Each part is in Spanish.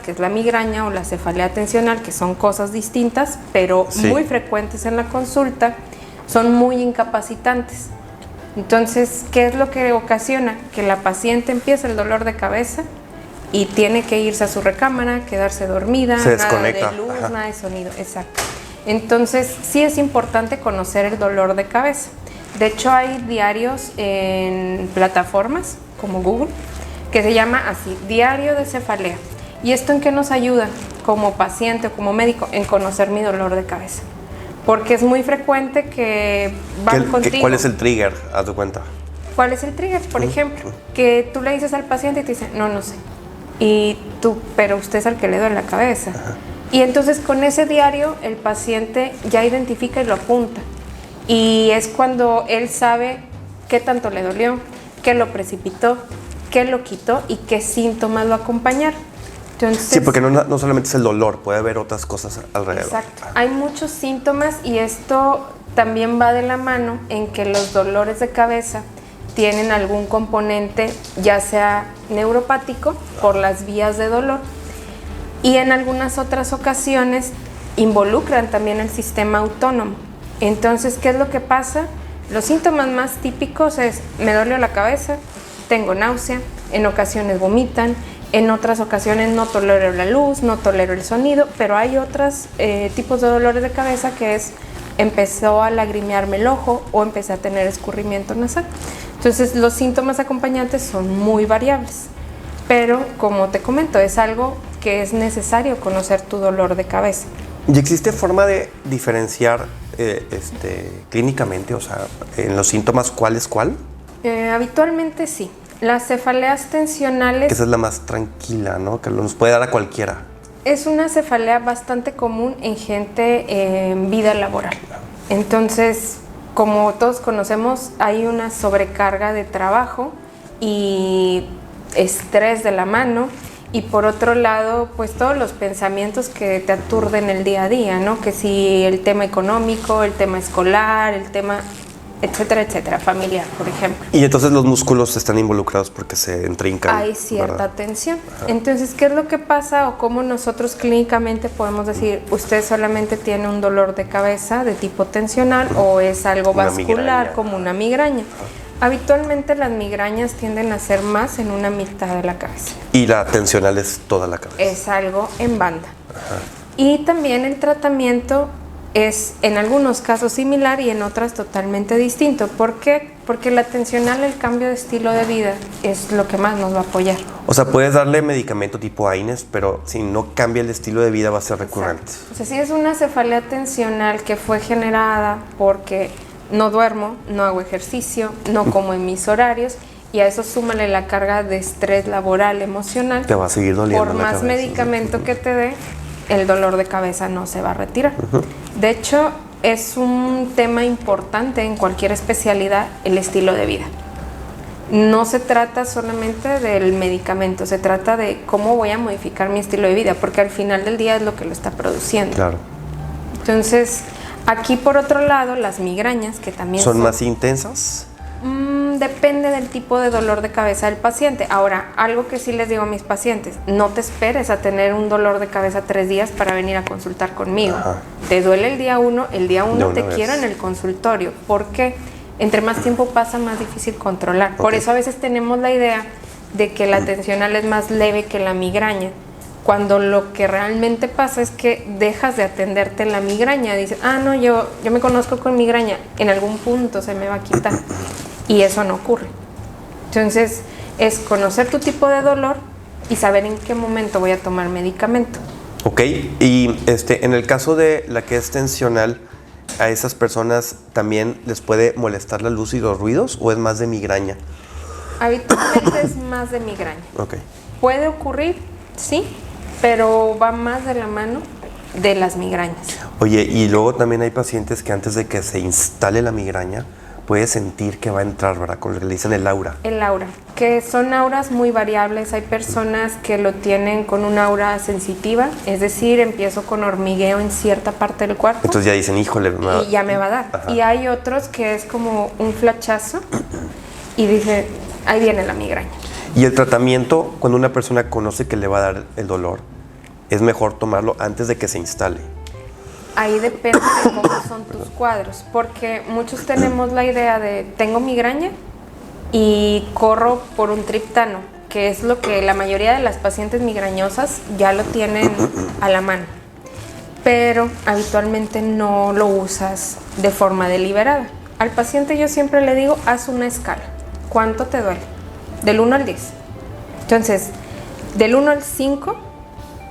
que es la migraña o la cefalea tensional, que son cosas distintas, pero muy frecuentes en la consulta, son muy incapacitantes. Entonces, ¿qué es lo que ocasiona? Que la paciente empieza el dolor de cabeza y tiene que irse a su recámara, quedarse dormida, nada de luz, nada de sonido. Exacto. Entonces, sí es importante conocer el dolor de cabeza. De hecho, hay diarios en plataformas como Google que se llama así, Diario de Cefalea. ¿Y esto en qué nos ayuda como paciente o como médico? En conocer mi dolor de cabeza. Porque es muy frecuente que van contigo. ¿Cuál es el trigger? Haz de cuenta. ¿Cuál es el trigger? Por ejemplo, que tú le dices al paciente y te dice, no sé. Y tú, pero usted es al que le duele la cabeza. Y entonces con ese diario el paciente ya identifica y lo apunta. Y es cuando él sabe qué tanto le dolió, qué lo precipitó, qué lo quitó y qué síntomas lo acompañaron. Entonces, sí, porque no solamente es el dolor, puede haber otras cosas alrededor. Exacto. Hay muchos síntomas y esto también va de la mano en que los dolores de cabeza tienen algún componente, ya sea neuropático, por las vías de dolor, y en algunas otras ocasiones involucran también el sistema autónomo. Entonces, ¿qué es lo que pasa? Los síntomas más típicos es, me dolió la cabeza, tengo náusea, en ocasiones vomitan, en otras ocasiones no tolero la luz, no tolero el sonido, pero hay otros tipos de dolores de cabeza que es, empezó a lagrimearme el ojo o empecé a tener escurrimiento nasal. Entonces los síntomas acompañantes son muy variables, pero como te comento, es algo que es necesario conocer tu dolor de cabeza. ¿Y existe forma de diferenciar clínicamente, o sea, en los síntomas cuál es cuál? Habitualmente sí. Las cefaleas tensionales... Que esa es la más tranquila, ¿no? Que nos puede dar a cualquiera. Es una cefalea bastante común en gente en vida laboral. Entonces, como todos conocemos, hay una sobrecarga de trabajo y estrés de la mano. Y por otro lado, pues todos los pensamientos que te aturden el día a día, ¿no? Que si el tema económico, el tema escolar, el tema... etcétera, etcétera, familiar, por ejemplo. Y entonces los músculos están involucrados porque se intrincan. Hay cierta ¿verdad? tensión. Entonces, ¿qué es lo que pasa o cómo nosotros clínicamente podemos decir, usted solamente tiene un dolor de cabeza de tipo tensional o es algo una vascular migraña. como una migraña? Habitualmente las migrañas tienden a ser más en una mitad de la cabeza. Y la tensional es toda la cabeza. Es algo en banda. Y también el tratamiento es en algunos casos similar y en otras totalmente distinto. ¿Por qué? Porque la tensional, el cambio de estilo de vida es lo que más nos va a apoyar. O sea, puedes darle medicamento tipo AINES, pero si no cambia el estilo de vida va a ser recurrente. Exacto. O sea, si es una cefalea tensional que fue generada porque no duermo, no hago ejercicio, no como en mis horarios, y a eso súmale la carga de estrés laboral, emocional. Te va a seguir doliendo por la más cabeza. Medicamento que te dé, el dolor de cabeza no se va a retirar. De hecho, es un tema importante en cualquier especialidad, el estilo de vida. No se trata solamente del medicamento, se trata de cómo voy a modificar mi estilo de vida, porque al final del día es lo que lo está produciendo. Claro. Entonces, aquí por otro lado, las migrañas, que también ¿Son más intensas? Depende del tipo de dolor de cabeza del paciente. Ahora, algo que sí les digo a mis pacientes, no te esperes a tener un dolor de cabeza 3 días para venir a consultar conmigo. Ajá. Te duele el día 1, el día 1 te vez. quiero en el consultorio. ¿Por qué? Entre más tiempo pasa, más difícil controlar. Por eso a veces tenemos la idea de que la tensional es más leve que la migraña, cuando lo que realmente pasa es que dejas de atenderte la migraña. Dices, no, yo me conozco con migraña, en algún punto se me va a quitar. Y eso no ocurre. Entonces, es conocer tu tipo de dolor y saber en qué momento voy a tomar medicamento. Ok, y en el caso de la que es tensional, ¿a esas personas también les puede molestar la luz y los ruidos o es más de migraña? Habitualmente es más de migraña. Ok. Puede ocurrir, sí, pero va más de la mano de las migrañas. Oye, y luego también hay pacientes que antes de que se instale la migraña, puede sentir que va a entrar, ¿verdad? Con lo que le dicen el aura. El aura, que son auras muy variables. Hay personas que lo tienen con una aura sensitiva, es decir, empiezo con hormigueo en cierta parte del cuerpo. Entonces ya dicen, híjole. Y ya me va a dar. Ajá. Y hay otros que es como un flachazo y dice, ahí viene la migraña. Y el tratamiento, cuando una persona conoce que le va a dar el dolor, es mejor tomarlo antes de que se instale? Ahí depende de cómo son tus cuadros, porque muchos tenemos la idea de tengo migraña y corro por un triptano, que es lo que la mayoría de las pacientes migrañosas ya lo tienen a la mano, pero habitualmente no lo usas de forma deliberada. Al paciente yo siempre le digo, haz una escala. ¿Cuánto te duele? Del 1 al 10. Entonces, del 1 al 5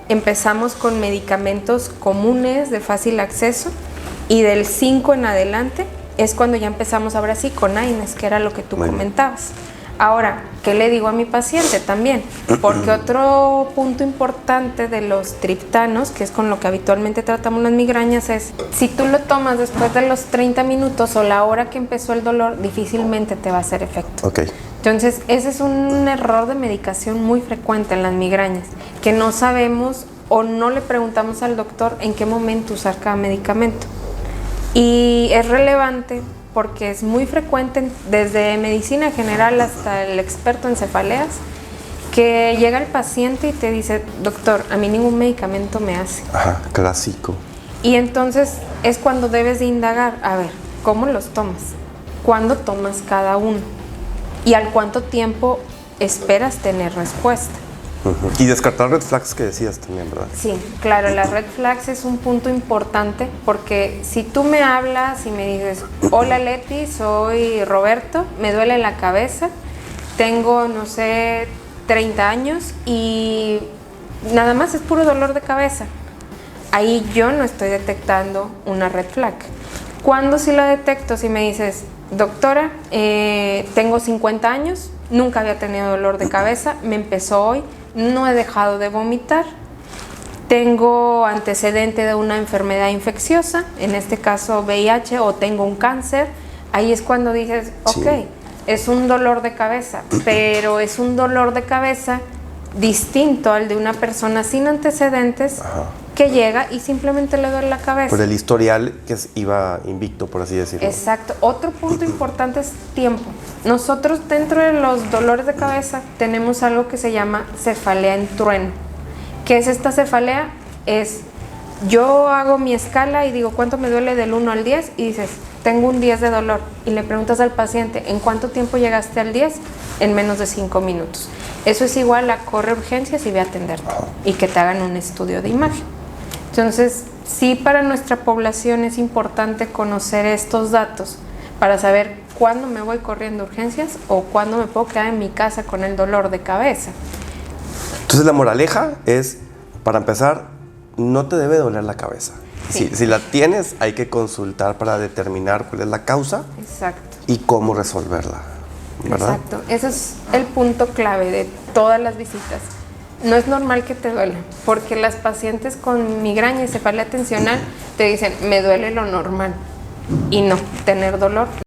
empezamos con medicamentos comunes de fácil acceso y del 5 en adelante es cuando ya empezamos ahora sí con AINES, que era lo que tú comentabas. Ahora, ¿qué le digo a mi paciente también? Porque otro punto importante de los triptanos, que es con lo que habitualmente tratamos las migrañas, es si tú lo tomas después de los 30 minutos o la hora que empezó el dolor, difícilmente te va a hacer efecto. Ok. Entonces, ese es un error de medicación muy frecuente en las migrañas, que no sabemos o no le preguntamos al doctor en qué momento usar cada medicamento. Y es relevante porque es muy frecuente desde medicina general hasta el experto en cefaleas, que llega el paciente y te dice, doctor, a mí ningún medicamento me hace. Ajá, clásico. Y entonces es cuando debes de indagar, a ver, ¿cómo los tomas? ¿Cuándo tomas cada uno? ¿Y al cuánto tiempo esperas tener respuesta? Y descartar red flags que decías también, ¿verdad? Sí, claro, la red flags es un punto importante porque si tú me hablas y me dices, hola Leti, soy Roberto, me duele la cabeza, tengo, no sé, 30 años y nada más es puro dolor de cabeza. Ahí yo no estoy detectando una red flag. ¿Cuándo sí la detecto? Si me dices, doctora, tengo 50 años, nunca había tenido dolor de cabeza, me empezó hoy, no he dejado de vomitar, tengo antecedente de una enfermedad infecciosa, en este caso VIH, o tengo un cáncer, ahí es cuando dices, ok, es un dolor de cabeza, pero es un dolor de cabeza distinto al de una persona sin antecedentes. Ajá. Que llega y simplemente le duele la cabeza. Por el historial que iba invicto, por así decirlo. Exacto. Otro punto importante es tiempo. Nosotros dentro de los dolores de cabeza tenemos algo que se llama cefalea en trueno. ¿Qué es esta cefalea? Es, yo hago mi escala y digo, ¿cuánto me duele del 1 al 10? Y dices, tengo un 10 de dolor. Y le preguntas al paciente, ¿en cuánto tiempo llegaste al 10? En menos de 5 minutos. Eso es igual a corre urgencias y ve a atenderte. Y que te hagan un estudio de imagen. Entonces, sí, para nuestra población es importante conocer estos datos para saber cuándo me voy corriendo a urgencias o cuándo me puedo quedar en mi casa con el dolor de cabeza. Entonces, la moraleja es, para empezar, no te debe doler la cabeza. Sí. Si la tienes, hay que consultar para determinar cuál es la causa. Exacto. Y cómo resolverla, ¿verdad? Exacto. Ese es el punto clave de todas las visitas. No es normal que te duela, porque las pacientes con migraña y cefalea tensional te dicen, me duele lo normal. Y no, tener dolor